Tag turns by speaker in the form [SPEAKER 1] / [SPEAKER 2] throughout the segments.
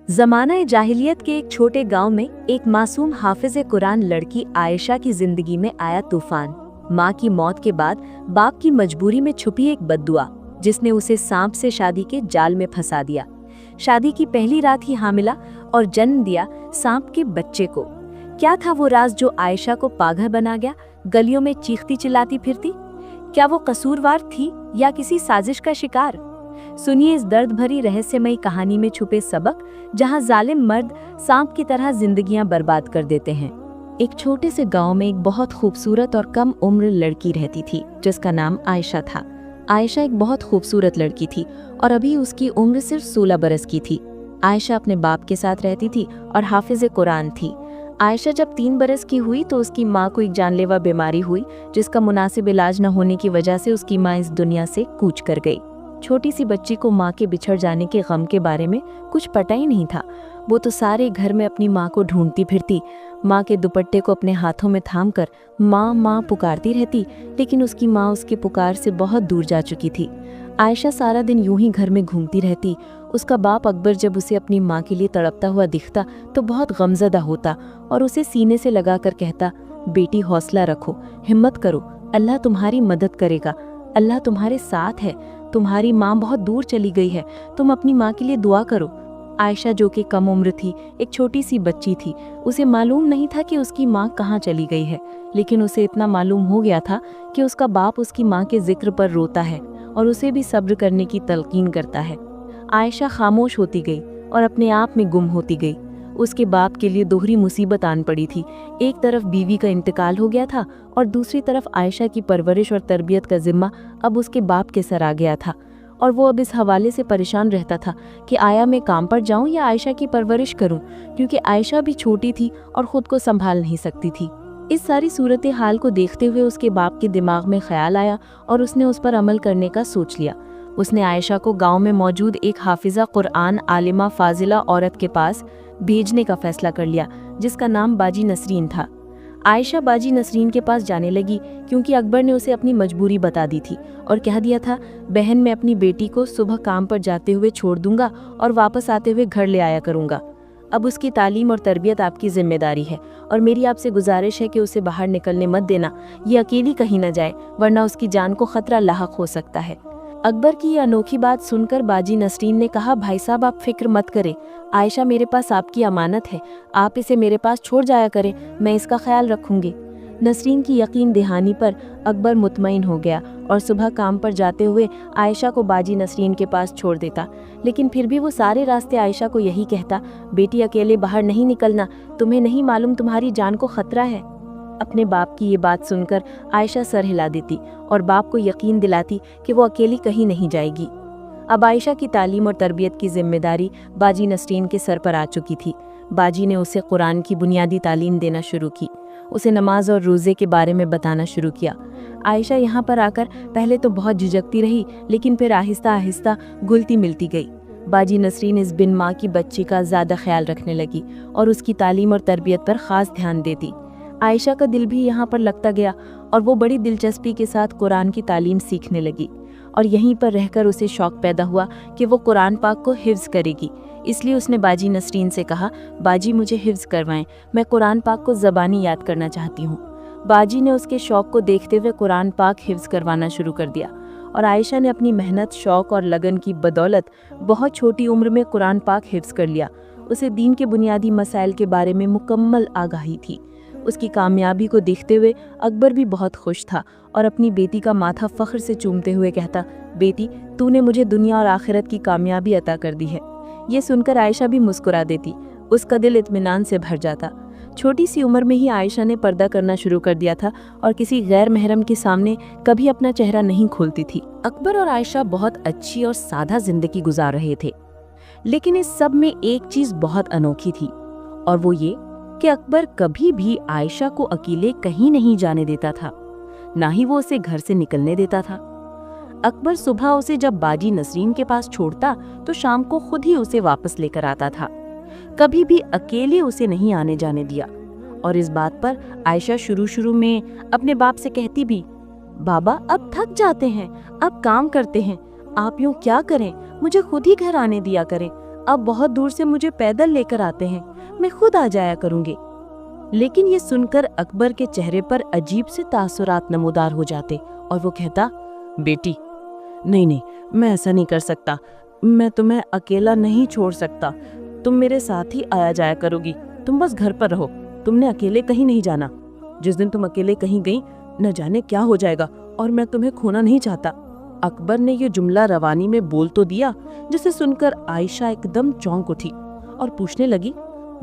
[SPEAKER 1] ज़माना जाहिलियत के एक छोटे गांव में एक मासूम हाफिज़ कुरान लड़की आयशा की जिंदगी में आया तूफान। माँ की मौत के बाद बाप की मजबूरी में छुपी एक बद्दुआ जिसने उसे सांप से शादी के जाल में फंसा दिया। शादी की पहली रात ही हामिला और जन्म दिया सांप के बच्चे को। क्या था वो राज जो आयशा को पागल बना गया, गलियों में चीखती चिल्लाती फिरती? क्या वो कसूरवार थी या किसी साजिश का शिकार? सुनिए इस दर्द भरी रहस्यमयी कहानी में छुपे सबक, जहां जालिम मर्द सांप की तरह जिंदगियां बर्बाद कर देते हैं। एक छोटे से गांव में एक बहुत खूबसूरत और कम उम्र लड़की रहती थी जिसका नाम आयशा था। आयशा एक बहुत खूबसूरत लड़की थी और अभी उसकी उम्र सिर्फ 16 बरस की थी। आयशा अपने बाप के साथ रहती थी और हाफिज़ कुरान थी। आयशा जब 3 बरस की हुई तो उसकी माँ को एक जानलेवा बीमारी हुई जिसका मुनासिब इलाज न होने की वजह से उसकी माँ इस दुनिया से कूच कर गई। छोटी सी बच्ची को माँ के बिछड़ जाने के गम के बारे में कुछ पता ही नहीं था। वो तो सारे घर में अपनी माँ को ढूंढती फिरती, माँ के दुपट्टे को अपने हाथों में थामकर माँ माँ पुकारती रहती, लेकिन उसकी माँ उसके पुकार से बहुत दूर जा चुकी थी। आयशा सारा दिन यूं ही घर में घूमती रहती। उसका बाप अकबर जब उसे अपनी माँ के लिए तड़पता हुआ दिखता तो बहुत गमज़दा होता और उसे सीने से लगाकर कहता, बेटी हौसला रखो, हिम्मत करो, अल्लाह तुम्हारी मदद करेगा, अल्लाह तुम्हारे साथ है, तुम्हारी माँ बहुत दूर चली गई है, तुम अपनी माँ के लिए दुआ करो। आयशा जो कि कम उम्र थी, एक छोटी सी बच्ची थी, उसे मालूम नहीं था कि उसकी माँ कहाँ चली गई है, लेकिन उसे इतना मालूम हो गया था कि उसका बाप उसकी माँ के जिक्र पर रोता है और उसे भी सब्र करने की तलकीन करता है। आयशा खामोश होती गई और अपने आप में गुम होती गई। उसके बाप के लिए दोहरी मुसीबत आन पड़ी थी। एक तरफ बीवी का इंतकाल हो गया था और दूसरी तरफ आयशा की परवरिश और तरबियत का जिम्मा अब उसके बाप के सर आ गया था। और वो अब इस हवाले से परेशान रहता था कि आया मैं काम पर जाऊं या आयशा की परवरिश करूं, क्योंकि आयशा भी छोटी थी और खुद को संभाल नहीं सकती थी। इस सारी सूरत हाल को देखते हुए उसके बाप के दिमाग में ख्याल आया और उसने उस पर अमल करने का सोच लिया। उसने आयशा को गांव में मौजूद एक हाफिज़ा कुरान आलिमा फाजिला औरत के पास भेजने का फैसला कर लिया जिसका नाम बाजी नसरीन था। आयशा बाजी नसरीन के पास जाने लगी क्योंकि अकबर ने उसे अपनी मजबूरी बता दी थी और कह दिया था, बहन मैं अपनी बेटी को सुबह काम पर जाते हुए छोड़ दूंगा और वापस आते हुए घर ले आया करूंगा। अब उसकी तालीम और तरबियत आपकी जिम्मेदारी है और मेरी आपसे गुजारिश है कि उसे बाहर निकलने मत देना, ये अकेली कहीं न जाए वरना उसकी जान को खतरा लाहक हो सकता है। अकबर की ये अनोखी बात सुनकर बाजी नसरीन ने कहा, भाई साहब आप फिक्र मत करें, आयशा मेरे पास आपकी अमानत है, आप इसे मेरे पास छोड़ जाया करें, मैं इसका ख्याल रखूंगी। नसरीन की यकीन दहानी पर अकबर मुतमईन हो गया और सुबह काम पर जाते हुए आयशा को बाजी नसरीन के पास छोड़ देता, लेकिन फिर भी वो सारे रास्ते आयशा को यही कहता, बेटी अकेले बाहर नहीं निकलना, तुम्हें नहीं मालूम तुम्हारी जान को खतरा है। अपने बाप की ये बात सुनकर आयशा सर हिला देती और बाप को यकीन दिलाती कि वो अकेली कहीं नहीं जाएगी। अब आयशा की तालीम और तरबियत की जिम्मेदारी बाजी नसरीन के सर पर आ चुकी थी। बाजी ने उसे कुरान की बुनियादी तालीम देना शुरू की, उसे नमाज और रोज़े के बारे में बताना शुरू किया। आयशा यहाँ पर आकर पहले तो बहुत झिझकती रही, लेकिन फिर आहिस्ता आहिस्ता घुलती मिलती गई। बाजी नसरीन इस बिन माँ की बच्ची का ज़्यादा ख्याल रखने लगी और उसकी तालीम और तरबियत पर ख़ास ध्यान देती। आयशा का दिल भी यहाँ पर लगता गया और वो बड़ी दिलचस्पी के साथ कुरान की तालीम सीखने लगी और यहीं पर रहकर उसे शौक़ पैदा हुआ कि वो कुरान पाक को हिफ्ज़ करेगी। इसलिए उसने बाजी नसरीन से कहा, बाजी मुझे हिफ्ज़ करवाएं, मैं कुरान पाक को ज़बानी याद करना चाहती हूँ। बाजी ने उसके शौक़ को देखते हुए कुरान पाक हिफ्ज़ करवाना शुरू कर दिया और आयशा ने अपनी मेहनत, शौक़ और लगन की बदौलत बहुत छोटी उम्र में कुरान पाक हिफ्ज़ कर लिया। उसे दीन के बुनियादी मसाइल के बारे में मुकम्मल आगाही थी। उसकी कामयाबी को देखते हुए अकबर भी बहुत खुश था और अपनी बेटी का माथा फख्र से चूमते हुए कहता, बेटी तूने मुझे दुनिया और आखिरत की कामयाबी अता कर दी है। ये सुनकर आयशा भी मुस्कुरा देती, उसका दिल इत्मीनान से भर जाता। छोटी सी उम्र में ही आयशा ने पर्दा करना शुरू कर दिया था और किसी गैर महरम के सामने कभी अपना चेहरा नहीं खोलती थी। अकबर और आयशा बहुत अच्छी और सादा जिंदगी गुजार रहे थे, लेकिन इस सब में एक चीज बहुत अनोखी थी और वो ये कि अकबर कभी भी आयशा को अकेले कहीं नहीं जाने देता था, ना ही वो उसे घर से निकलने देता था। अकबर सुबह उसे जब बाजी नसरीन के पास छोड़ता तो शाम को खुद ही उसे वापस लेकर आता था, कभी भी अकेले उसे नहीं आने जाने दिया। और इस बात पर आयशा शुरू में अपने बाप से कहती भी, बाबा अब थक जाते हैं, अब काम करते हैं, आप यूं क्या करें, मुझे खुद ही घर आने दिया करें, अब बहुत दूर से मुझे पैदल लेकर आते हैं, मैं खुद आ जाया करूंगी। लेकिन ये सुनकर अकबर के चेहरे पर अजीब से तासुरात नमूदार हो जाते और वो कहता, बेटी नहीं नहीं, मैं ऐसा नहीं कर सकता, मैं तुम्हें अकेला नहीं छोड़ सकता, तुम मेरे साथ ही आया जाया करोगी, तुम बस घर पर रहो, तुमने अकेले कहीं नहीं जाना। जिस दिन तुम अकेले कहीं गई न जाने क्या हो जाएगा, और मैं तुम्हें खोना नहीं चाहता। अकबर ने ये जुमला रवानी में बोल तो दिया, जिसे सुनकर आयशा एकदम चौंक उठी और पूछने लगी,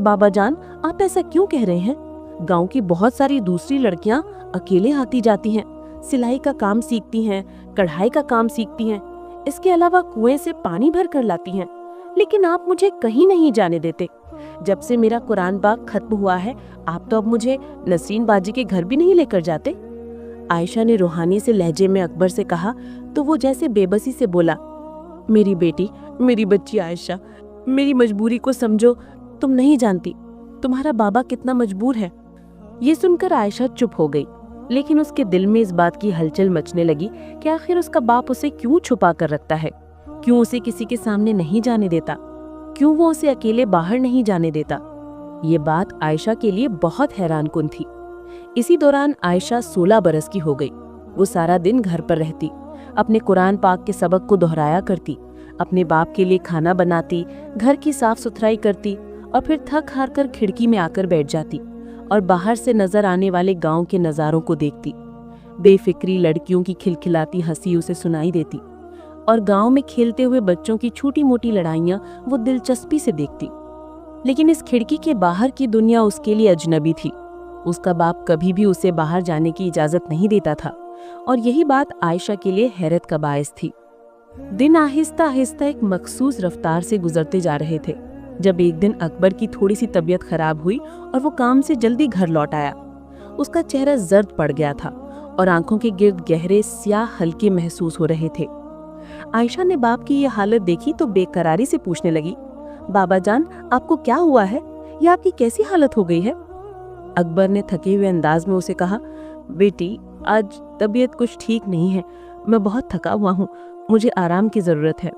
[SPEAKER 1] बाबा जान आप ऐसा क्यों कह रहे हैं? गांव की बहुत सारी दूसरी लड़कियां अकेले आती जाती हैं, सिलाई का काम सीखती हैं, कढ़ाई का काम सीखती हैं, इसके अलावा कुएं से पानी भर कर लाती हैं, लेकिन आप मुझे कहीं नहीं जाने देते। जब से मेरा कुरान बाग खत्म हुआ है, आप तो अब मुझे नसरीन बाजी के घर भी नहीं लेकर जाते। आयशा ने रूहानी से लहजे में अकबर से कहा तो वो जैसे बेबसी से बोला, मेरी बेटी, मेरी बच्ची आयशा, मेरी मजबूरी को समझो, तुम नहीं जानती तुम्हारा बाबा कितना मजबूर है। ये सुनकर आयशा चुप हो गई, लेकिन उसके दिल में इस बात की हलचल मचने लगी कि आखिर उसका बाप उसे क्यों छुपा कर रखता है, क्यों उसे किसी के सामने नहीं जाने देता, क्यों वो उसे अकेले बाहर नहीं जाने देता। ये बात आयशा के लिए बहुत हैरानकुन थी। इसी दौरान आयशा 16 बरस की हो गई। वो सारा दिन घर पर रहती, अपने कुरान पाक के सबक को दोहराया करती, अपने बाप के लिए खाना बनाती, घर की साफ सुथराई करती और फिर थक हार कर खिड़की में आकर बैठ जाती और बाहर से नजर आने वाले गांव के नज़ारों को देखती। बेफिक्री लड़कियों की खिलखिलाती हंसी उसे सुनाई देती और गांव में खेलते हुए बच्चों की छोटी मोटी लड़ाइयां वो दिलचस्पी से देखती। लेकिन इस खिड़की के बाहर की दुनिया उसके लिए अजनबी थी। उसका बाप कभी भी उसे बाहर जाने की इजाजत नहीं देता था और यही बात आयशा के लिए हैरत का बायस थी। दिन आहिस्ता आहिस्ता एक मखसूस रफ्तार से गुजरते जा रहे थे, जब एक दिन अकबर की थोड़ी सी तबीयत खराब हुई और वो काम से जल्दी घर लौट आया। उसका चेहरा जर्द पड़ गया था और आंखों के गिर्द गहरे स्याह हल्के महसूस हो रहे थे। आयशा ने बाप की ये हालत देखी तो बेकरारी से पूछने लगी, बाबा जान आपको क्या हुआ है, या आपकी कैसी हालत हो गई है? अकबर ने थके हुए अंदाज में उसे कहा, बेटी आज तबीयत कुछ ठीक नहीं है, मैं बहुत थका हुआ हूँ, मुझे आराम की जरूरत है।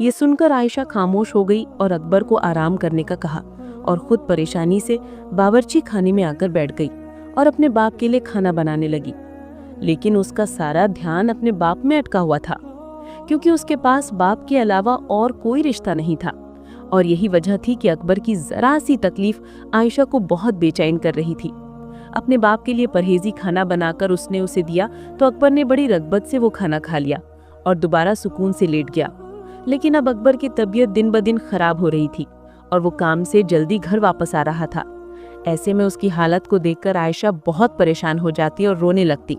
[SPEAKER 1] ये सुनकर आयशा खामोश हो गई और अकबर को आराम करने का कहा और खुद परेशानी से बावर्ची खाने में आकर बैठ गई और अपने बाप के लिए खाना बनाने लगी। लेकिन उसका सारा ध्यान अपने बाप में अटका हुआ था, क्योंकि उसके पास बाप के अलावा और कोई रिश्ता नहीं था। और यही वजह थी कि अकबर की जरा सी तकलीफ आयशा को बहुत बेचैन कर रही थी। अपने बाप के लिए परहेजी खाना बनाकर उसने उसे दिया तो अकबर ने बड़ी रग़बत से वो खाना खा लिया और दोबारा सुकून से लेट गया। लेकिन अब अकबर की तबीयत दिन ब दिन खराब हो रही थी और वो काम से जल्दी घर वापस आ रहा था। ऐसे में उसकी हालत को देखकर आयशा बहुत परेशान हो जाती और रोने लगती।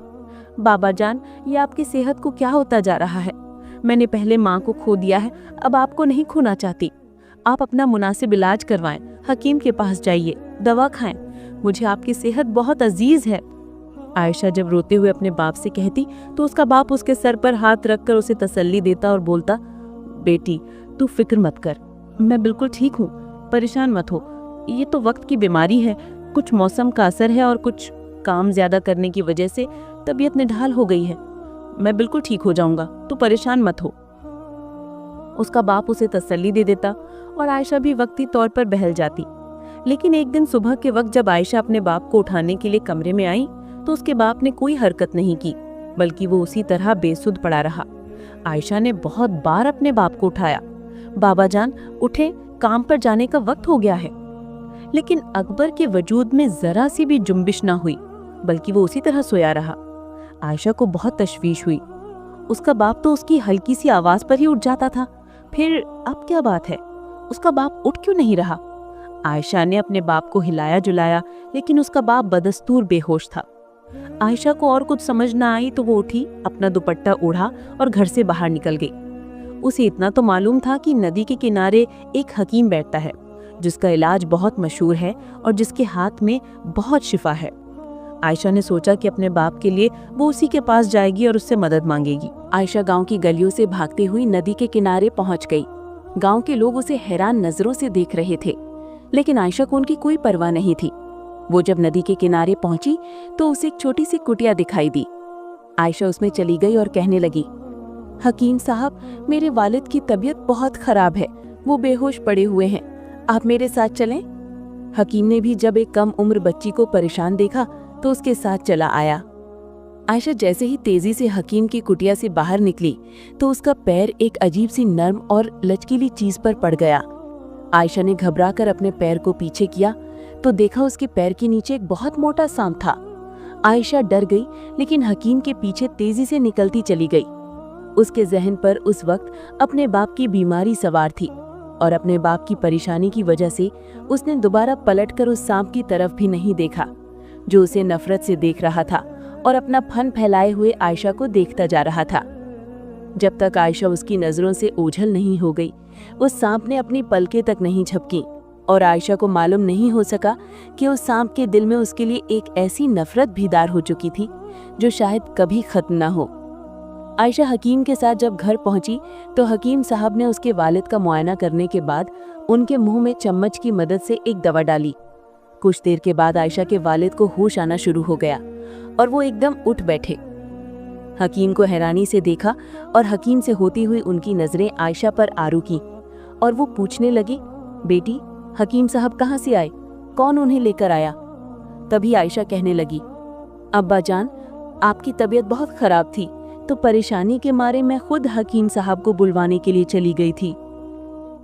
[SPEAKER 1] बाबा जान, ये आपकी सेहत को क्या होता जा रहा है? मैंने पहले माँ को खो दिया है, अब आपको नहीं खोना चाहती। आप अपना मुनासिब इलाज करवाएं, हकीम के पास जाइए, दवा खाएं, मुझे आपकी सेहत बहुत अजीज है। आयशा जब रोते हुए अपने बाप से कहती तो उसका बाप उसके सर पर हाथ रखकर उसे तसल्ली देता और बोलता, बेटी तू फिक्र मत कर, मैं बिल्कुल ठीक हूँ, परेशान मत हो, ये तो वक्त की बीमारी है, कुछ मौसम का असर है और कुछ काम ज्यादा करने की वजह से तबीयत निढाल हो गई है, मैं बिल्कुल ठीक हो जाऊंगा, तू परेशान मत हो। उसका बाप उसे तसल्ली दे देता और आयशा भी वक्ती तौर पर बहल जाती। लेकिन एक दिन सुबह के वक्त जब आयशा अपने बाप को उठाने के लिए कमरे में आई तो उसके बाप ने कोई हरकत नहीं की, बल्कि वो उसी तरह बेसुध पड़ा रहा। आयशा ने बहुत बार अपने बाप को उठाया, बाबा जान उठे, काम पर जाने का वक्त हो गया है। लेकिन अकबर के वजूद में जरा सी भी जुम्बिश ना हुई, बल्कि वो उसी तरह सोया रहा। आयशा को बहुत तशवीश हुई। उसका बाप तो उसकी हल्की सी आवाज पर ही उठ जाता था, फिर अब क्या बात है, उसका बाप उठ क्यों नहीं रहा? आयशा ने अपने बाप को हिलाया जुलाया, लेकिन उसका बाप बदस्तूर बेहोश था। आयशा को और कुछ समझ ना आई तो वो उठी, अपना दुपट्टा ओढ़ा और घर से बाहर निकल गई। उसे इतना तो मालूम था कि नदी के किनारे एक हकीम बैठता है जिसका इलाज बहुत मशहूर है और जिसके हाथ में बहुत शिफा है। आयशा ने सोचा कि अपने बाप के लिए वो उसी के पास जाएगी और उससे मदद मांगेगी। आयशा गांव की गलियों से भागती हुई नदी के किनारे पहुंच गई। गांव के लोग उसे हैरान नजरों से देख रहे थे, लेकिन आयशा को उनकी कोई परवाह नहीं थी। वो जब नदी के किनारे पहुंची तो उसे एक छोटी सी कुटिया दिखाई दी। आयशा उसमें चली गई और कहने लगी, हकीम साहब, मेरे वालिद की तबीयत बहुत खराब है,
[SPEAKER 2] वो बेहोश पड़े हुए हैं, आप मेरे साथ चलें। हकीम ने भी जब एक कम उम्र बच्ची को परेशान देखा तो उसके साथ चला आया। आयशा जैसे ही तेजी से हकीम की कुटिया से बाहर निकली तो उसका पैर एक अजीब सी नर्म और लचकीली चीज पर पड़ गया। आयशा ने घबराकर अपने पैर को पीछे किया तो देखा उसके पैर के नीचे एक बहुत मोटा सांप था। आयशा डर गई, लेकिन हकीम के पीछे तेजी से निकलती चली गई। उसके जहन पर उस वक्त अपने बाप की बीमारी सवार थी और अपने बाप की परेशानी की वजह से उसने दोबारा पलटकर उस सांप की तरफ भी नहीं देखा, जो उसे नफरत से देख रहा था और अपना फन फैलाए हुए आयशा को देखता जा रहा था। जब तक आयशा उसकी नजरों से ओझल नहीं हो गई, उस सांप ने अपनी पलकें तक नहीं झपकी और आयशा को मालूम नहीं हो सका कि उस सांप के दिल में उसके लिए एक ऐसी नफरत भीदार हो चुकी थी जो शायद कभी खत्म न हो। आयशा हकीम के साथ जब घर पहुंची तो हकीम साहब ने उसके वालिद का मुआयना करने के बाद उनके मुंह में चम्मच की मदद से एक दवा डाली। कुछ देर के बाद आयशा के वालिद को होश आना शुरू हो गया और वो एकदम उठ बैठे। हकीम को हैरानी से देखा और हकीम से होती हुई उनकी नजरें आयशा पर आ रुकी और वो पूछने लगी, बेटी, हकीम साहब कहाँ से आए? कौन उन्हें लेकर आया? तभी आयशा कहने लगी, अब्बा जान, आपकी तबीयत बहुत खराब थी तो परेशानी के मारे मैं खुद हकीम साहब को बुलवाने के लिए चली गई थी।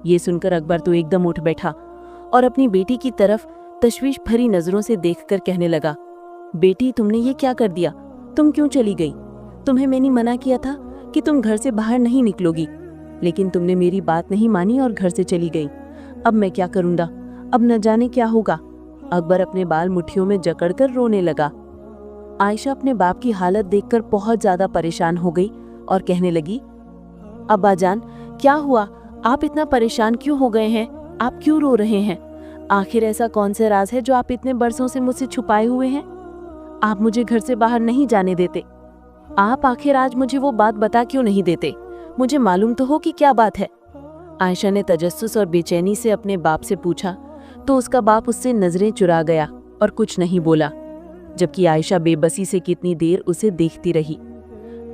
[SPEAKER 2] ये सुनकर अकबर तो एकदम उठ बैठा और अपनी बेटी की तरफ तशवीश भरी नजरों से देखकर कहने लगा, बेटी, तुमने ये क्या कर दिया? तुम क्यों चली गई? तुम्हें मैंने मना किया था कि तुम घर से बाहर नहीं निकलोगी, लेकिन तुमने मेरी बात नहीं मानी और घर से चली गई। अब मैं क्या करूँगा? अब न जाने क्या होगा। अकबर अपने बाल मुट्ठियों में जकड़कर रोने लगा। आयशा अपने बाप की हालत देखकर बहुत ज्यादा परेशान हो गई और कहने लगी, अब्बा जान, क्या हुआ? आप इतना परेशान क्यों हो गए हैं? आप क्यों रो रहे हैं? आखिर ऐसा कौन सा राज है जो आप इतने बरसों से मुझसे छुपाए हुए हैं? आप मुझे घर से बाहर नहीं जाने देते। आप आखिर आज मुझे वो बात बता क्यों नहीं देते? मुझे मालूम तो हो कि क्या बात है। आयशा ने तजस्सुस और बेचैनी से अपने बाप से पूछा तो उसका बाप उससे नजरें चुरा गया और कुछ नहीं बोला, जबकि आयशा बेबसी से कितनी देर उसे देखती रही।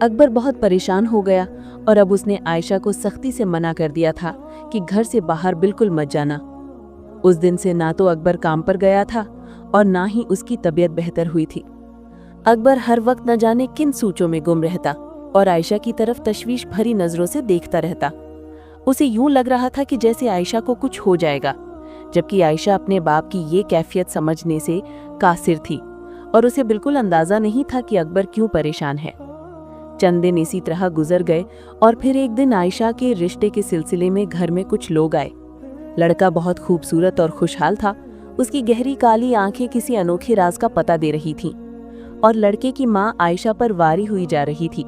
[SPEAKER 2] अकबर बहुत परेशान हो गया और अब उसने आयशा को सख्ती से मना कर दिया था कि घर से बाहर बिल्कुल मत जाना। उस दिन से ना तो अकबर काम पर गया था और ना ही उसकी तबीयत बेहतर हुई थी। अकबर हर वक्त न जाने किन सोचों में गुम रहता और आयशा की तरफ तशवीश भरी नजरों से देखता रहता। उसे यूं लग रहा था कि जैसे आयशा को कुछ हो जाएगा, जबकि आयशा अपने बाप की ये कैफियत समझने से कासिर थी और उसे बिल्कुल अंदाजा नहीं था कि अकबर क्यों परेशान है। चंद दिन इसी तरह गुजर गए और फिर एक दिन आयशा के रिश्ते के सिलसिले में घर में कुछ लोग आए। लड़का बहुत खूबसूरत और खुशहाल था। उसकी गहरी काली आंखें किसी अनोखे राज का पता दे रही थीं और लड़के की माँ आयशा पर वारी हुई जा रही थी।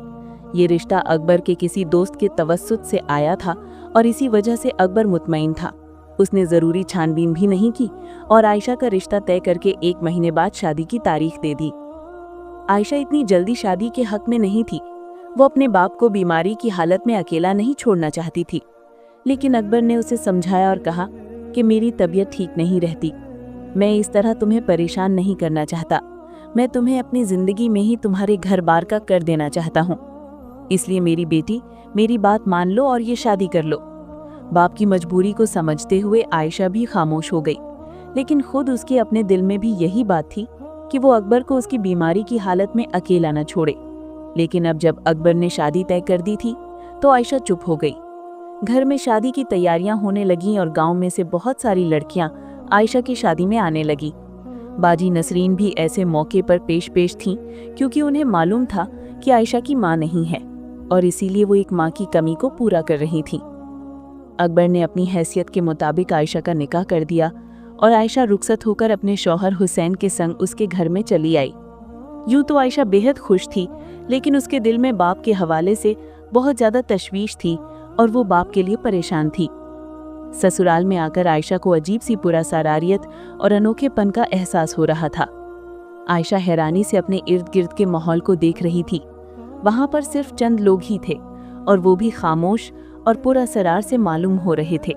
[SPEAKER 2] ये रिश्ता अकबर के किसी दोस्त के तवस्सुत से आया था और इसी वजह से अकबर मुतमईन था। उसने जरूरी छानबीन भी नहीं की और आयशा का रिश्ता तय करके 1 महीने बाद शादी की तारीख दे दी। आयशा इतनी जल्दी शादी के हक में नहीं थी। वो अपने बाप को बीमारी की हालत में अकेला नहीं छोड़ना चाहती थी, लेकिन अकबर ने उसे समझाया और कहा कि मेरी तबीयत ठीक नहीं रहती, मैं इस तरह तुम्हें परेशान नहीं करना चाहता। मैं तुम्हें अपनी जिंदगी में ही तुम्हारे घर बार का कर देना चाहता हूँ, इसलिए मेरी बेटी, मेरी बात मान लो और ये शादी कर लो। बाप की मजबूरी को समझते हुए आयशा भी खामोश हो गई, लेकिन खुद उसके अपने दिल में भी यही बात थी कि वो अकबर को उसकी बीमारी की हालत में अकेला न छोड़े। लेकिन अब जब अकबर ने शादी तय कर दी थी तो आयशा चुप हो गई। घर में शादी की तैयारियां होने लगीं और गांव में से बहुत सारी लड़कियां आयशा की शादी में आने लगी। बाजी नसरीन भी ऐसे मौके पर पेश थीं, क्योंकि उन्हें मालूम था कि आयशा की मां नहीं है और इसीलिए वो एक मां की कमी को पूरा कर रही थीं। अकबर ने अपनी हैसियत के मुताबिक आयशा का निकाह कर दिया और आयशा रुखसत होकर अपने शौहर हुसैन के संग उसके घर में चली आई। यूं तो आयशा बेहद खुश थी, लेकिन उसके दिल में बाप के हवाले से बहुत ज्यादा तशवीश थी और वो बाप के लिए परेशान थी। ससुराल में आकर आयशा को अजीब सी पुरअसरारियत और अनोखेपन का एहसास हो रहा था। आयशा हैरानी से अपने इर्द गिर्द के माहौल को देख रही थी। वहां पर सिर्फ चंद लोग ही थे और वो भी खामोश और पुरअसरार से मालूम हो रहे थे।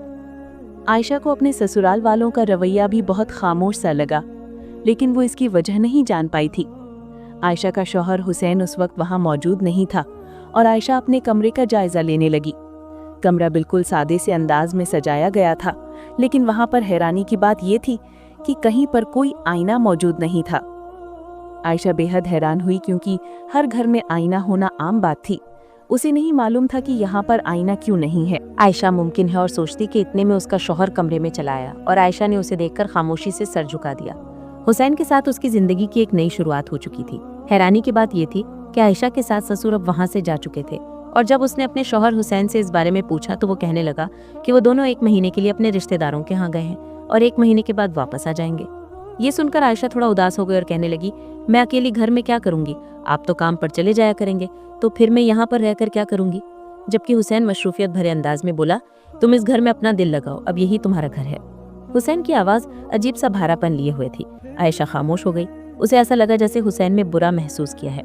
[SPEAKER 2] आयशा को अपने ससुराल वालों का रवैया भी बहुत खामोश सा लगा, लेकिन वो इसकी वजह नहीं जान पाई थी। आयशा का शौहर हुसैन उस वक्त वहां मौजूद नहीं था और आयशा अपने कमरे का जायजा लेने लगी। कमरा बिल्कुल सादे से अंदाज में सजाया गया था, लेकिन वहां पर हैरानी की बात ये थी कि कहीं पर कोई आईना मौजूद नहीं था। आयशा बेहद हैरान हुई क्योंकि हर घर में आईना होना आम बात थी। उसे नहीं मालूम था कि यहाँ पर आईना क्यों नहीं है।
[SPEAKER 1] आयशा मुमकिन है और सोचती कि इतने में उसका शौहर कमरे में चला आया और आयशा ने उसे देखकर खामोशी से सर झुका दिया। हुसैन के साथ उसकी जिंदगी की एक नई शुरुआत हो चुकी थी। हैरानी की बात ये थी कि आयशा के साथ ससुर अब वहां से जा चुके थे और जब उसने अपने शौहर हुसैन से इस बारे में पूछा तो वो कहने लगा कि वो दोनों 1 महीने के लिए अपने रिश्तेदारों के यहाँ गए हैं और 1 महीने के बाद वापस आ जाएंगे। ये सुनकर आयशा थोड़ा उदास हो गई और कहने लगी, मैं अकेली घर में क्या करूंगी, आप तो काम पर चले जाया करेंगे, तो फिर मैं यहाँ पर रहकर क्या करूंगी। जबकि हुसैन मशरूफियत भरे अंदाज में बोला, तुम इस घर में अपना दिल लगाओ, अब यही तुम्हारा घर है। हुसैन की आवाज अजीब सा भारापन लिए हुए थी। आयशा खामोश हो गई। उसे ऐसा लगा जैसे हुसैन में बुरा महसूस किया है।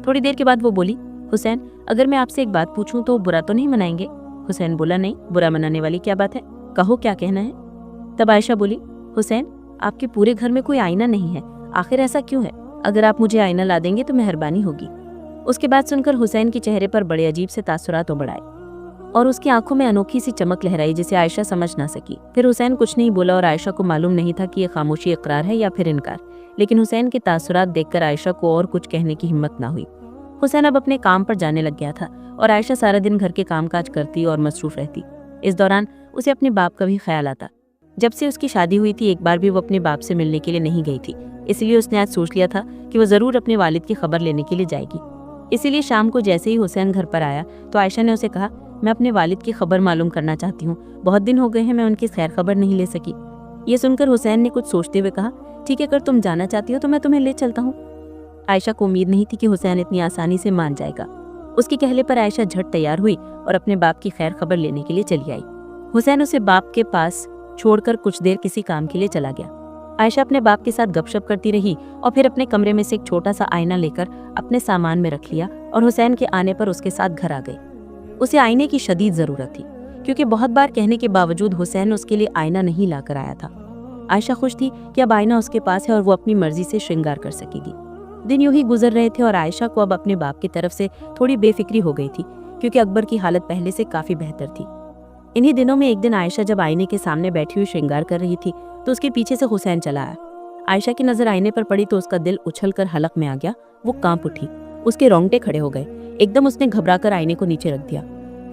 [SPEAKER 1] थोड़ी देर के बाद वो बोली, हुसैन अगर मैं आपसे एक बात पूछूं तो बुरा तो नहीं मनाएंगे। हुसैन बोला, नहीं, बुरा मनाने वाली क्या बात है, कहो क्या कहना है। तब आयशा बोली, हुसैन आपके पूरे घर में कोई आईना नहीं है, आखिर ऐसा क्यों है, अगर आप मुझे आईना ला देंगे तो मेहरबानी होगी। उसके बाद सुनकर हुसैन के चेहरे पर बड़े अजीब से तासुरात उभर आए और उसकी आंखों में अनोखी सी चमक लहराई जिसे आयशा समझ ना सकी। फिर हुसैन कुछ नहीं बोला और आयशा को मालूम नहीं था कि ये खामोशी इकरार है या फिर इनकार, लेकिन हुसैन के तासुरात देखकर आयशा को और कुछ कहने की हिम्मत ना हुई। हुसैन अब अपने काम पर जाने लग गया था और आयशा सारा दिन घर के कामकाज करती और मसरूफ रहती। इस दौरान उसे अपने बाप का भी ख्याल आता। जब से उसकी शादी हुई थी एक बार भी वो अपने बाप से मिलने के लिए नहीं गई थी, इसलिए उसने आज सोच लिया था कि वो जरूर अपने वालिद की खबर लेने के लिए जाएगी। इसीलिए शाम को जैसे ही हुसैन घर पर आया तो आयशा ने उसे कहा, मैं अपने वालिद की खबर मालूम करना चाहती हूँ, बहुत दिन हो गए हैं मैं उनकी खैर खबर नहीं ले सकी। ये सुनकर हुसैन ने कुछ सोचते हुए कहा, ठीक है, अगर तुम जाना चाहती हो तो मैं तुम्हें ले चलता हूँ। आयशा को उम्मीद नहीं थी कि हुसैन इतनी आसानी से मान जाएगा। उसके कहले पर आयशा झट तैयार हुई और अपने बाप की खैर खबर लेने के लिए चली आई। हुसैन उसे बाप के पास छोड़कर कुछ देर किसी काम के लिए चला गया। आयशा अपने बाप के साथ गपशप करती रही और फिर अपने कमरे में से एक छोटा सा आईना लेकर अपने सामान में रख लिया और हुसैन के आने पर उसके साथ घर आ गई। उसे आईने की शदीद जरूरत थी क्योंकि बहुत बार कहने के बावजूद हुसैन उसके लिए आईना नहीं ला कर आया था। आयशा खुश थी कि अब आईना उसके पास है और वो अपनी मर्जी से श्रृंगार कर सकेगी। दिन यूं ही गुजर रहे थे और आयशा को अब अपने बाप की तरफ से थोड़ी बेफिक्री हो गई थी क्योंकि अकबर की हालत पहले से काफी बेहतर थी। इन्हीं दिनों में एक दिन आयशा जब आईने के सामने बैठी हुई श्रृंगार कर रही थी तो उसके पीछे से हुसैन चला आया। आयशा की नजर आईने पर पड़ी तो उसका दिल उछलकर हलक में आ गया। वो कांप उठी, उसके रोंगटे खड़े हो गए। एकदम उसने घबराकर आईने को नीचे रख दिया।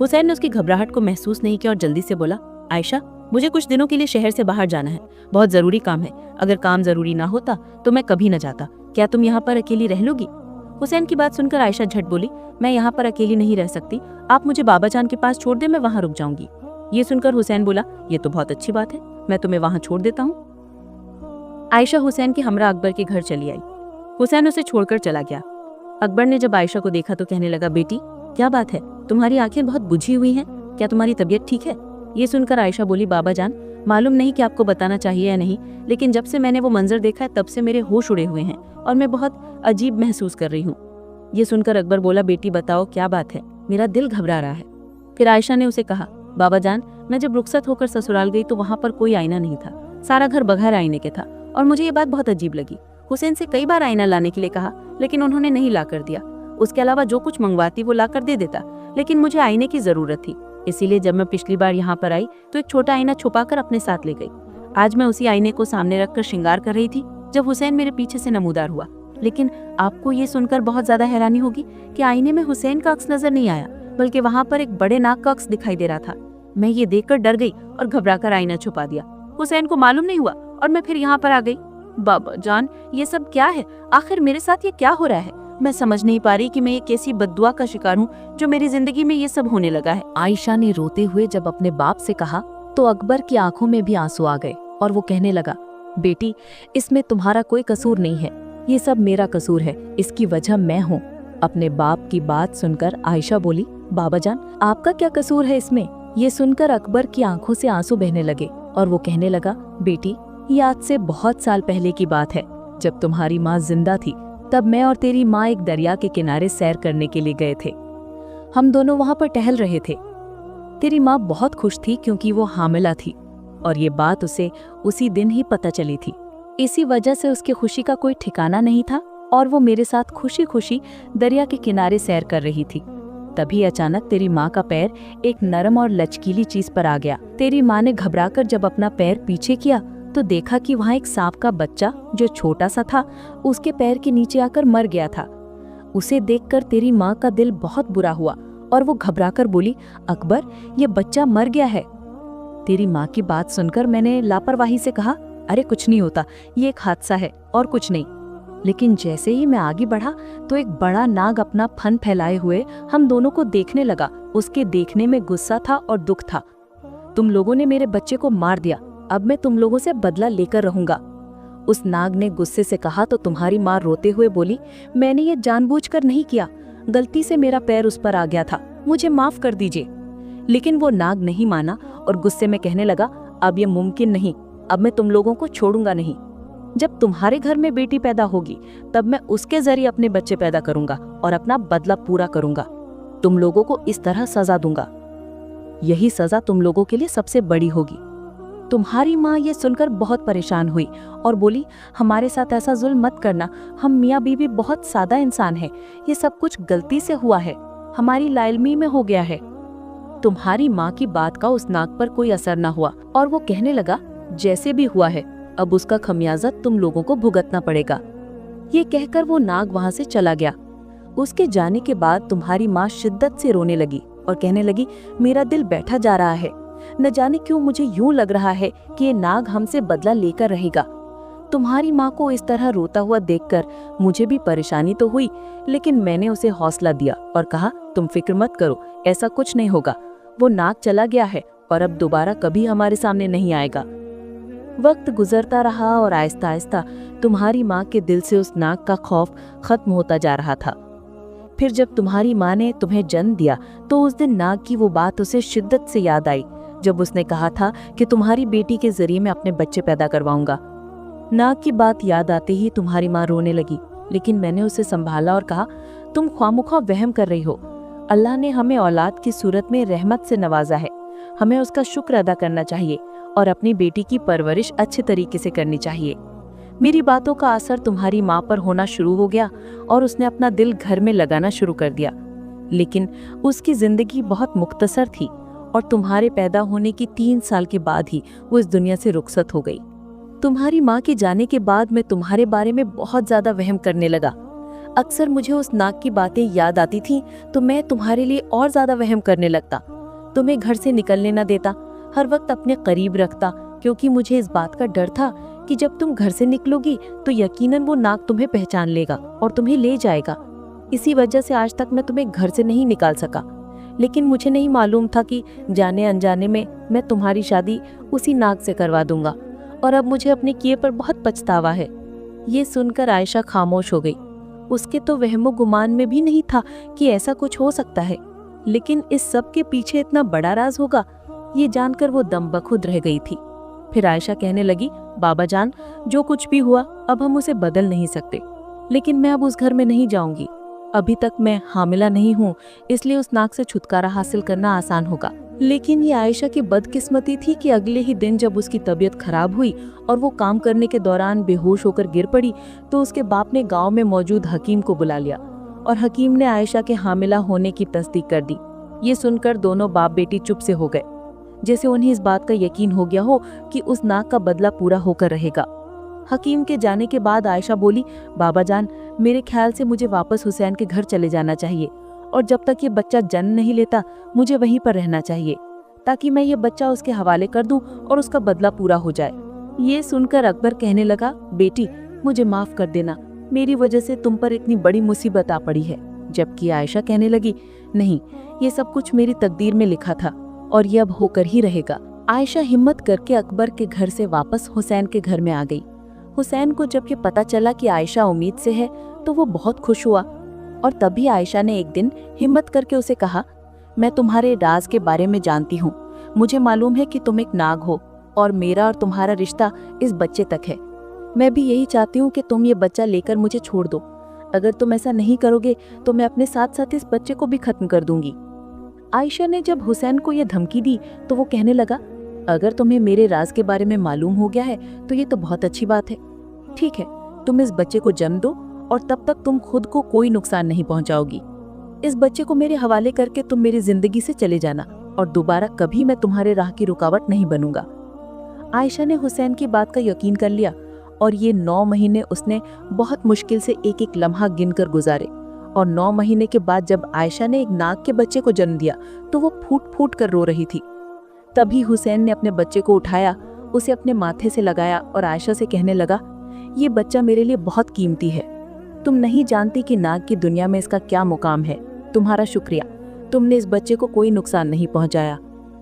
[SPEAKER 1] हुसैन ने उसकी घबराहट को महसूस नहीं किया और जल्दी से बोला, आयशा मुझे कुछ दिनों के लिए शहर से बाहर जाना है, बहुत जरूरी काम है, अगर काम जरूरी ना होता तो मैं कभी न जाता, क्या तुम यहाँ पर अकेली रह लोगी। हुसैन की बात सुनकर आयशा झट बोली, मैं यहाँ पर अकेली नहीं रह सकती, आप मुझे बाबा जान के पास छोड़ दे, मैं वहाँ रुक जाऊंगी। ये सुनकर हुसैन बोला, ये तो बहुत अच्छी बात है, मैं तुम्हें वहां छोड़ देता हूँ। आयशा हुसैन की हमरा अकबर के घर चली आई। हुसैन उसे छोड़कर चला गया। अकबर ने जब आयशा को देखा तो कहने लगा, बेटी क्या बात है, तुम्हारी आंखें बहुत बुझी हुई हैं, क्या तुम्हारी तबीयत ठीक है। ये सुनकर आयशा बोली, बाबा जान मालूम नहीं कि आपको बताना चाहिए या नहीं, लेकिन जब से मैंने वो मंजर देखा है तब से मेरे होश उड़े हुए हैं और मैं बहुत अजीब महसूस कर रही हूँ। ये सुनकर अकबर बोला, बेटी बताओ क्या बात है, मेरा दिल घबरा रहा है। फिर आयशा ने उसे कहा, बाबा जान मैं जब रुखसत होकर ससुराल गई तो वहाँ पर कोई आईना नहीं था, सारा घर बगैर आईने के था और मुझे ये बात बहुत अजीब लगी। हुसैन से कई बार आईना लाने के लिए कहा लेकिन उन्होंने नहीं ला कर दिया, उसके अलावा जो कुछ मंगवाती वो ला कर दे देता, लेकिन मुझे आईने की जरूरत थी, इसीलिए जब मैं पिछली बार यहाँ पर आई तो एक छोटा आईना छुपाकर अपने साथ ले गई। आज मैं उसी आईने को सामने रखकर श्रृंगार कर रही थी जब हुसैन मेरे पीछे से नमूदार हुआ। लेकिन आपको ये सुनकर बहुत ज्यादा हैरानी होगी कि आईने में हुसैन का अक्स नजर नहीं आया, बल्कि वहाँ पर एक बड़े नाक का अक्स दिखाई दे रहा था। मैं ये देखकर डर गई और घबराकर आईना छुपा दिया। हुसैन को मालूम नहीं हुआ और मैं फिर यहाँ पर आ गई। बाबा जान ये सब क्या है, आखिर मेरे साथ ये क्या हो रहा है, मैं समझ नहीं पा रही कि मैं ये कैसी बद्दुआ का शिकार हूँ जो मेरी जिंदगी में ये सब होने लगा है। आयशा ने रोते हुए जब अपने बाप से कहा तो अकबर की आंखों में भी आंसू आ गए और वो कहने लगा, बेटी इसमें तुम्हारा कोई कसूर नहीं है, ये सब मेरा कसूर है, इसकी वजह मैं हूँ। अपने बाप की बात सुनकर आयशा बोली, बाबा जान आपका क्या कसूर है इसमें। ये सुनकर अकबर की आंखों से आंसू बहने लगे और वो कहने लगा, बेटी ये आज से बहुत साल पहले की बात है, जब तुम्हारी माँ जिंदा थी तब मैं और तेरी माँ एक दरिया के किनारे सैर करने के लिए गए थे। हम दोनों वहाँ पर टहल रहे थे। तेरी माँ बहुत खुश थी क्योंकि वो हामिला थी और ये बात उसे उसी दिन ही पता चली थी। इसी वजह से उसकी खुशी का कोई ठिकाना नहीं था और वो मेरे साथ खुशी खुशी दरिया के किनारे सैर कर रही थी। तभी अचानक तेरी माँ का पैर एक नरम और लचकीली चीज पर आ गया। तेरी माँ ने घबराकर जब अपना पैर पीछे किया तो देखा कि वहाँ एक सांप का बच्चा जो छोटा सा था उसके पैर के नीचे आकर मर गया था। उसे देखकर तेरी माँ का दिल बहुत बुरा हुआ और वो घबराकर बोली, अकबर, ये बच्चा मर गया है। तेरी माँ की बात सुनकर मैंने लापरवाही से कहा, अरे कुछ नहीं होता, ये एक हादसा है और कुछ नहीं। लेकिन जैसे ही मैं आगे बढ़ा तो एक बड़ा नाग अपना फन फैलाए हुए हम दोनों को देखने लगा। उसके देखने में गुस्सा था और दुख था। तुम लोगों ने मेरे बच्चे को मार दिया, अब मैं तुम लोगों से बदला लेकर रहूंगा। उस नाग ने गुस्से से कहा तो तुम्हारी माँ रोते हुए बोली, मैंने ये जानबूझकर नहीं किया, गलती से मेरा पैर उस पर आ गया था, मुझे माफ कर दीजिए। लेकिन वो नाग नहीं माना और गुस्से में कहने लगा, अब ये मुमकिन नहीं, अब मैं तुम लोगों को छोड़ूंगा नहीं। जब तुम्हारे घर में बेटी पैदा होगी तब मैं उसके जरिए अपने बच्चे पैदा करूंगा और अपना बदला पूरा करूंगा। तुम लोगों को इस तरह सजा दूंगा। यही सजा तुम लोगों के लिए सबसे बड़ी होगी। तुम्हारी माँ ये सुनकर बहुत परेशान हुई और बोली, हमारे साथ ऐसा जुल्म मत करना, हम मियाँ बीवी बहुत सादा इंसान हैं, ये सब कुछ गलती से हुआ है, हमारी लाइल्मी में हो गया है। तुम्हारी माँ की बात का उस नाग पर कोई असर न हुआ और वो कहने लगा, जैसे भी हुआ है अब उसका खमियाजा तुम लोगों को भुगतना पड़ेगा। ये कहकर वो नाग वहां से चला गया। उसके जाने के बाद तुम्हारी माँ शिद्दत से रोने लगी और कहने लगी, मेरा दिल बैठा जा रहा है, न जाने क्यों मुझे यूं लग रहा है कि ये नाग हमसे बदला लेकर रहेगा। तुम्हारी माँ को इस तरह रोता हुआ देखकर मुझे भी परेशानी तो हुई, लेकिन मैंने उसे हौसला दिया और कहा, तुम फिक्र मत करो, ऐसा कुछ नहीं होगा, वो नाग चला गया है और अब दोबारा कभी हमारे सामने नहीं आएगा। वक्त गुजरता रहा और आहिस्ता आहिस्ता तुम्हारी माँ के दिल से उस नाग का खौफ खत्म होता जा रहा था। फिर जब तुम्हारी माँ ने तुम्हें जन्म दिया तो उस दिन नाग की वो बात उसे शिद्दत से याद आई जब उसने कहा था कि तुम्हारी बेटी के जरिए मैं अपने बच्चे पैदा करवाऊंगा। नाग की बात याद आते ही तुम्हारी माँ रोने लगी, लेकिन मैंने उसे संभाला और कहा, तुम ख्वामुखा वहम कर रही हो। अल्लाह ने हमें औलाद की सूरत में रहमत से नवाजा है, हमें उसका शुक्र अदा करना चाहिए और अपनी बेटी की परवरिश अच्छे तरीके से करनी चाहिए। मेरी बातों का असर तुम्हारी माँ पर होना शुरू हो गया और उसने अपना दिल घर में लगाना शुरू कर दिया। लेकिन उसकी जिंदगी बहुत मुख्तसर थी और तुम्हारे पैदा होने की 3 साल के बाद ही वो इस दुनिया से रुखसत हो गई। तुम्हारी माँ के जाने के बाद मैं तुम्हारे बारे में बहुत ज्यादा वहम करने लगा। अक्सर मुझे उस नाग की बातें याद आती थीं तो मैं तुम्हारे लिए और ज्यादा वहम करने लगता। तुम्हें घर से निकलने न देता, हर वक्त अपने करीब रखता, क्योंकि मुझे इस बात का डर था कि जब तुम घर से निकलोगी तो यकीनन वो नाग तुम्हें पहचान लेगा और तुम्हें ले जाएगा। इसी वजह से आज तक मैं तुम्हें घर से नहीं निकाल सका। लेकिन मुझे नहीं मालूम था कि जाने अनजाने में मैं तुम्हारी शादी उसी नाग से करवा दूंगा और अब मुझे अपने किए पर बहुत पछतावा है। ये सुनकर आयशा खामोश हो गई। उसके तो वहमो गुमान में भी नहीं था कि ऐसा कुछ हो सकता है, लेकिन इस सब के पीछे इतना बड़ा राज होगा, ये जानकर वो दम बखुद रह गई थी। फिर आयशा कहने लगी, बाबा जान, जो कुछ भी हुआ अब हम उसे बदल नहीं सकते, लेकिन मैं अब उस घर में नहीं जाऊंगी। अभी तक मैं हामिला नहीं हूँ, इसलिए उस नाग से छुटकारा हासिल करना आसान होगा। लेकिन ये आयशा की बदकिस्मती थी कि अगले ही दिन जब उसकी तबीयत खराब हुई और वो काम करने के दौरान बेहोश होकर गिर पड़ी तो उसके बाप ने गांव में मौजूद हकीम को बुला लिया और हकीम ने आयशा के हामिला होने की तस्दीक कर दी। ये सुनकर दोनों बाप बेटी चुप से हो गए, जैसे उन्हें इस बात का यकीन हो गया हो कि उस नाग का बदला पूरा होकर रहेगा। हकीम के जाने के बाद आयशा बोली, बाबा जान, मेरे ख्याल से मुझे वापस हुसैन के घर चले जाना चाहिए और जब तक ये बच्चा जन्म नहीं लेता मुझे वहीं पर रहना चाहिए, ताकि मैं ये बच्चा उसके हवाले कर दूं और उसका बदला पूरा हो जाए। ये सुनकर अकबर कहने लगा, बेटी मुझे माफ कर देना, मेरी वजह से तुम पर इतनी बड़ी मुसीबत आ पड़ी है। जबकि आयशा कहने लगी, नहीं, ये सब कुछ मेरी तकदीर में लिखा था और ये अब होकर ही रहेगा। आयशा हिम्मत करके अकबर के घर से वापस हुसैन के घर में आ गई। हुसैन को जब ये पता चला कि आयशा उम्मीद से है तो वो बहुत खुश हुआ और तभी आयशा ने एक दिन हिम्मत करके उसे कहा, मैं तुम्हारे राज के बारे में जानती हूँ, मुझे मालूम है कि तुम एक नाग हो और मेरा और तुम्हारा रिश्ता इस बच्चे तक है। मैं भी यही चाहती हूँ कि तुम ये बच्चा लेकर मुझे छोड़ दो। अगर तुम ऐसा नहीं करोगे तो मैं अपने साथ साथ इस बच्चे को भी खत्म कर दूंगी। आयशा ने जब हुसैन को यह धमकी दी तो वो कहने लगा, अगर तुम्हें मेरे राज के बारे में मालूम हो गया है तो ये तो बहुत अच्छी बात है। ठीक है, तुम इस बच्चे को जन्म दो और तब तक तुम खुद को कोई नुकसान नहीं पहुंचाओगी।
[SPEAKER 2] इस बच्चे को मेरे हवाले करके तुम मेरी जिंदगी से चले जाना और दोबारा कभी मैं तुम्हारे राह की रुकावट नहीं बनूंगा। आयशा ने हुसैन की बात का यकीन कर लिया और ये 9 महीने उसने बहुत मुश्किल से एक एक लम्हा गिनकर गुजारे। और 9 महीने के बाद जब आयशा ने एक नाग के बच्चे को जन्म दिया तो वो फूट फूट कर रो रही थी। तभी हुसैन ने अपने बच्चे को उठाया, उसे अपने माथे से लगाया और आयशा से कहने लगा, ये बच्चा मेरे लिए बहुत कीमती है। तुम नहीं जानती कि नाग की दुनिया में इसका क्या मुकाम है। तुम्हारा शुक्रिया, तुमने इस बच्चे को कोई नुकसान नहीं पहुंचाया।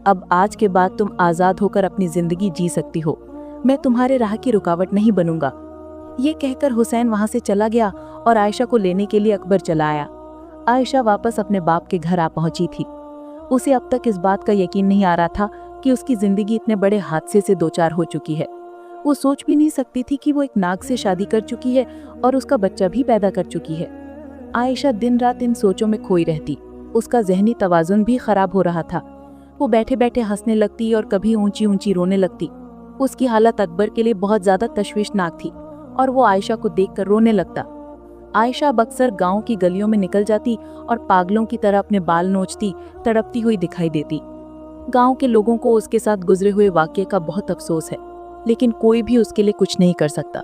[SPEAKER 2] अब आज के बाद तुम आज़ाद होकर अपनी जिंदगी जी सकती हो। मैं तुम्हारे राह की रुकावट नहीं बनूंगा। ये कहकर हुसैन वहां से चला गया और आयशा को लेने के लिए अकबर चला आया। आयशा वापस अपने बाप के घर आ पहुंची थी। उसे अब तक इस बात का यकीन नहीं आ रहा था कि उसकी जिंदगी इतने बड़े हादसे से दो चार हो चुकी है। वो सोच भी नहीं सकती थी कि वो एक नाग से शादी कर चुकी है और उसका बच्चा भी पैदा कर चुकी है। आयशा दिन रात इन सोचों में खोई रहती। उसका ज़हनी तवाज़ुन भी खराब हो रहा था। वो बैठे बैठे हंसने लगती और कभी ऊंची ऊंची रोने लगती। उसकी हालत अकबर के लिए बहुत ज़्यादा तशवीशनाक थी और वो आयशा को देखकर रोने लगता। आयशा अब अक्सर गाँव की गलियों में निकल जाती और पागलों की तरह अपने बाल नोचती, तड़पती हुई दिखाई देती। गाँव के लोगों को उसके साथ गुजरे हुए वाक़ये का बहुत अफसोस है, लेकिन कोई भी उसके लिए कुछ नहीं कर सकता।